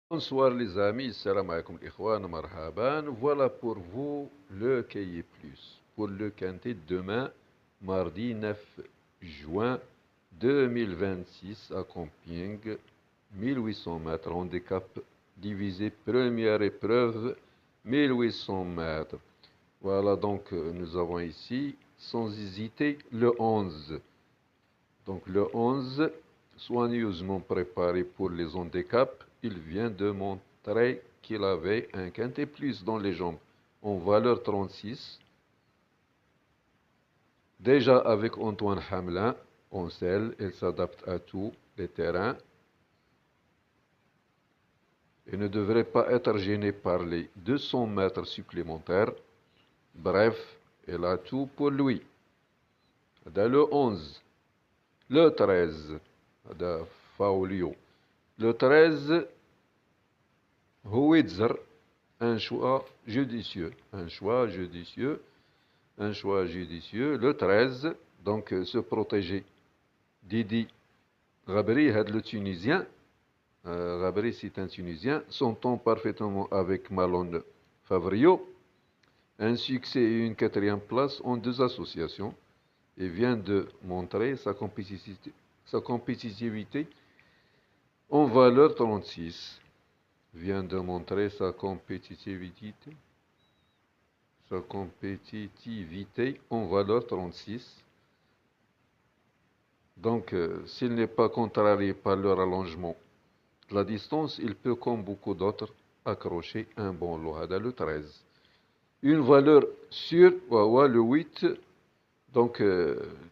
Bonsoir les amis, salam alaikum ikhwan, marhaban. Voilà pour vous le cahier plus. Pour le quintet demain, mardi 9 juin 2026 à Compiègne, 1800 mètres, handicap divisé, première épreuve, 1800 mètres. Voilà donc nous avons ici, sans hésiter, le 11. Donc le 11, soigneusement préparé pour les handicaps, il vient de montrer qu'il avait un quintet plus dans les jambes, en valeur 36. Déjà avec Antoine Hamelin, en selle, il s'adapte à tous les terrains et ne devrait pas être gêné par les 200 mètres supplémentaires. Bref, il a tout pour lui. Dans le 11, le 13, de Faolio. Le 13, Howitzer, un choix judicieux. Un choix judicieux. Un choix judicieux. Le 13, donc se protéger. Didi Ghabri, le Tunisien. Ghabri, c'est un Tunisien. S'entend parfaitement avec Malone Favrio. Un succès et une quatrième place en deux associations. Et vient de montrer sa compétitivité en valeur 36. Vient de montrer sa compétitivité en valeur 36. Donc, s'il n'est pas contrarié par le rallongement de la distance, il peut, comme beaucoup d'autres, accrocher un bon lot. Le 13. Une valeur sûre, le 8. Donc,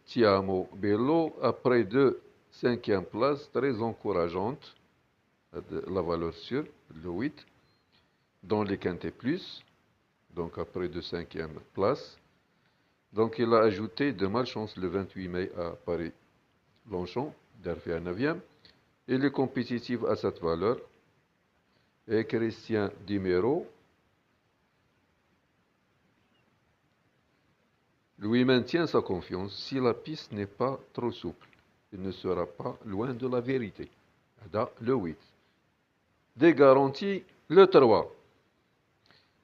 Tiamo Bello, après deux cinquième place, très encourageante, la valeur sûre, le 8, dans les quintés plus. Donc après de cinquième place. Donc il a ajouté de malchance le 28 mai à Paris-Longchamp, d'Arfé à 9e. Il est compétitif à cette valeur. Et Christian Dimero lui maintient sa confiance. Si la piste n'est pas trop souple, il ne sera pas loin de la vérité. Le 8. Des garanties, le 3.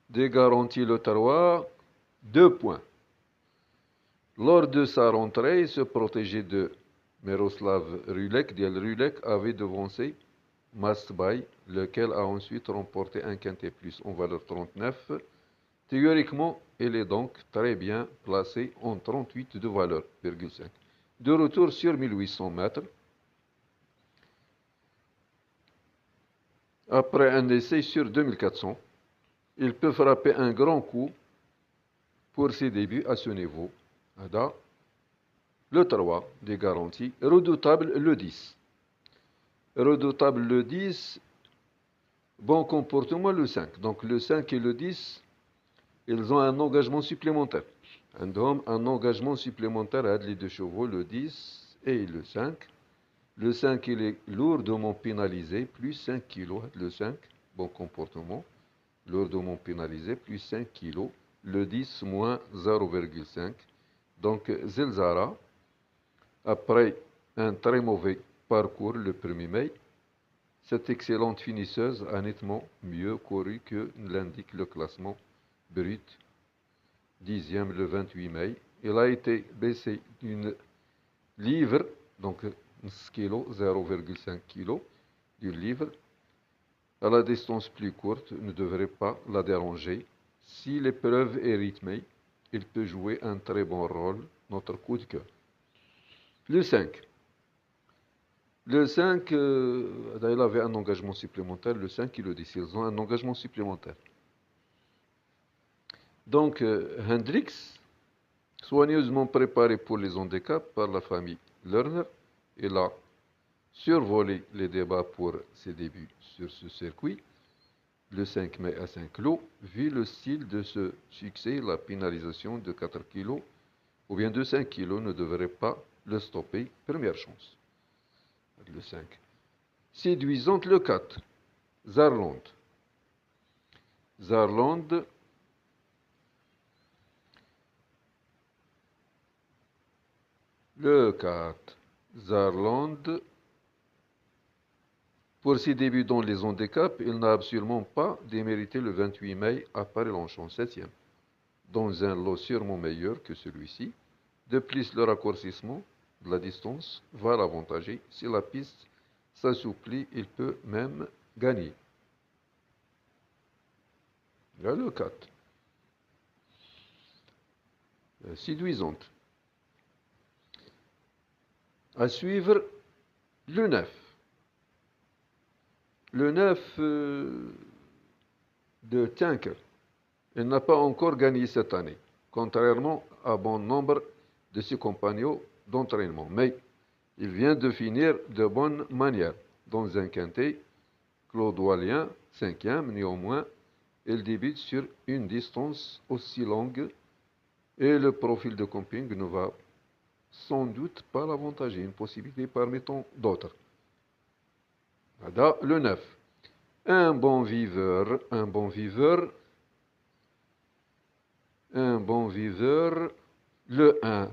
Des garanties, le 3, 2 points. Lors de sa rentrée, il se protégeait de Miroslav Rulek. Diel Rulek avait devancé Mastbay, lequel a ensuite remporté un quintet plus en valeur 39. Théoriquement, il est donc très bien placé en 38 de valeur, 5. De retour sur 1800 mètres, après un essai sur 2400, il peut frapper un grand coup pour ses débuts à ce niveau. Le 3 des garanties. Redoutable le 10. Redoutable le 10. Bon comportement le 5. Donc le 5 et le 10, ils ont un engagement supplémentaire. Un engagement supplémentaire à les deux chevaux, le 10 et le 5. Le 5, il est lourdement pénalisé, plus 5 kilos. Le 5, bon comportement, lourdement pénalisé, plus 5 kilos. Le 10, moins 0,5. Donc Zelzara, après un très mauvais parcours le 1er mai, cette excellente finisseuse a nettement mieux couru que l'indique le classement brut. 10e le 28 mai. Il a été baissé d'une livre, donc 0,5 kg d'une livre. À la distance plus courte ne devrait pas la déranger. Si l'épreuve est rythmée, il peut jouer un très bon rôle, notre coup de cœur. Le 5. Le 5, il avait un engagement supplémentaire. Le 5 et le 10, ils ont un engagement supplémentaire. Donc, Hendrix, soigneusement préparé pour les handicaps par la famille Lerner, il a survolé les débats pour ses débuts sur ce circuit. Le 5 mai à Saint-Cloud, vu le style de ce succès, la pénalisation de 4 kg ou bien de 5 kg ne devrait pas le stopper. Première chance. Le 5. Séduisante le 4. Zarland. Zarland. Le 4. Zarland. Pour ses débuts dans les handicaps, il n'a absolument pas démérité le 28 mai à Paris-Longchamp 7e, dans un lot sûrement meilleur que celui-ci. De plus, le raccourcissement de la distance va l'avantager. Si la piste s'assouplit, il peut même gagner. Là, le 4. Séduisante. À suivre, le 9. Le 9 de Tinker. Il n'a pas encore gagné cette année, contrairement à bon nombre de ses compagnons d'entraînement. Mais il vient de finir de bonne manière. Dans un quintet, Claude Wallien, 5e, néanmoins, il débute sur une distance aussi longue et le profil de camping ne va sans doute pas l'avantager, une possibilité parmi tant d'autres. Voilà, le 9. Un bon viveur, le 1.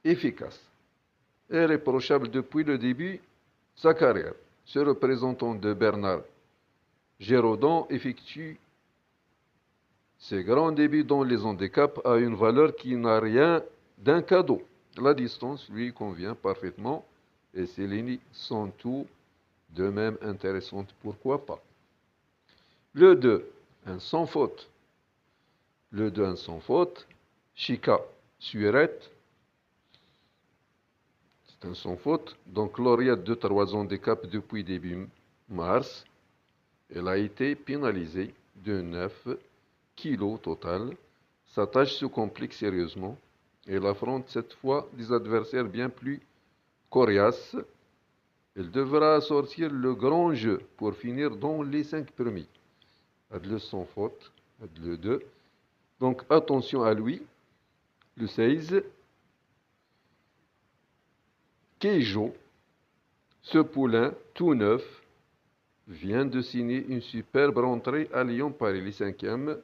Efficace. Irréprochable depuis le début de sa carrière. Ce représentant de Bernard Géraudon effectue ses grands débuts dans les handicaps à une valeur qui n'a rien d'un cadeau. La distance lui convient parfaitement et ses lignes sont tout de même intéressantes, pourquoi pas. Le 2, un sans faute. Le 2, un sans faute. Chica Suérette. C'est un sans faute. Donc, lauréate de 3 handicaps depuis début mars. Elle a été pénalisée de 9 kilos total. Sa tâche se complique sérieusement. Elle affronte cette fois des adversaires bien plus coriaces. Elle devra sortir le grand jeu pour finir dans les 5 premiers. Adle sans faute, Adle 2. Donc attention à lui. Le 16. Keijo, ce poulain tout neuf, vient de signer une superbe rentrée à Lyon-Paris, les 5e,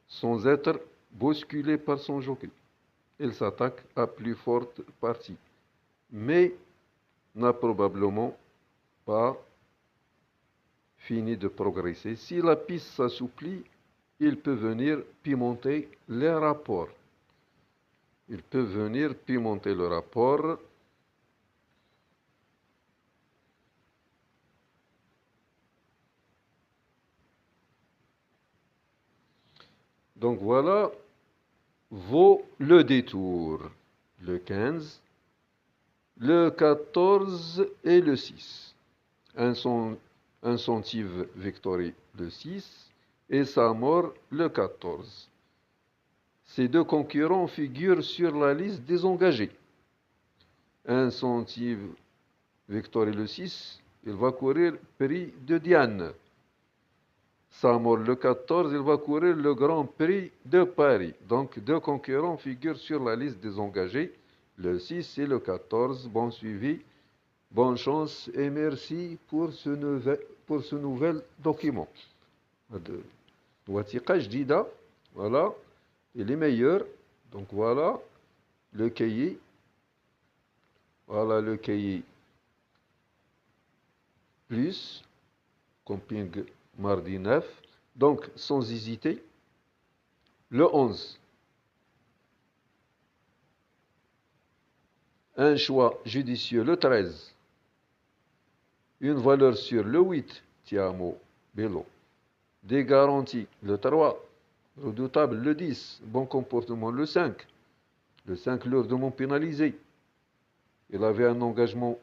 sans être bousculé par son jockey. Il s'attaque à plus forte partie, mais n'a probablement pas fini de progresser. Si la piste s'assouplit, il peut venir pimenter les rapports. Il peut venir pimenter le rapport. Donc voilà, vaut le détour. Le 15, le 14 et le 6. Incentive Victory le 6 et Samor le 14. Ces deux concurrents figurent sur la liste des engagés. Incentive Victory le 6, il va courir prix de Diane. Samor le 14, il va courir le Grand Prix de Paris. Donc deux concurrents figurent sur la liste des engagés, le 6 et le 14. Bon suivi, bonne chance et merci pour ce nouvel document. Voilà, il est meilleur. Donc voilà le cahier. Voilà le cahier plus camping mardi 9. Donc sans hésiter, le 11. Un choix judicieux le 13. Une valeur sûre le 8. Tiamo Bello. Des garanties le 3. Redoutable le 10. Bon comportement le 5. Le 5 lourdement pénalisé. Il avait un engagement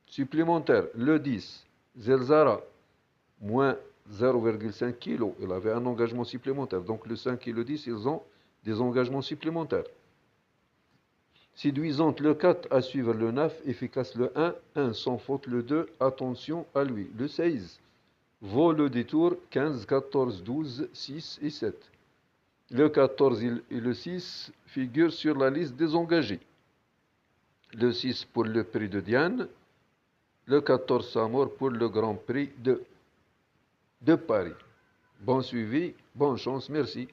supplémentaire. Le 10. Zelzara. Moins 0,5 kg. Il avait un engagement supplémentaire. Donc le 5 et le 10, ils ont des engagements supplémentaires. Séduisante le 4, à suivre le 9, efficace le 1 sans faute le 2, attention à lui. Le 16, vaut le détour 15, 14, 12, 6 et 7. Le 14 et le 6 figurent sur la liste des engagés. Le 6 pour le prix de Diane, le 14 Samor pour le Grand Prix de Paris. Bon suivi, bonne chance, merci.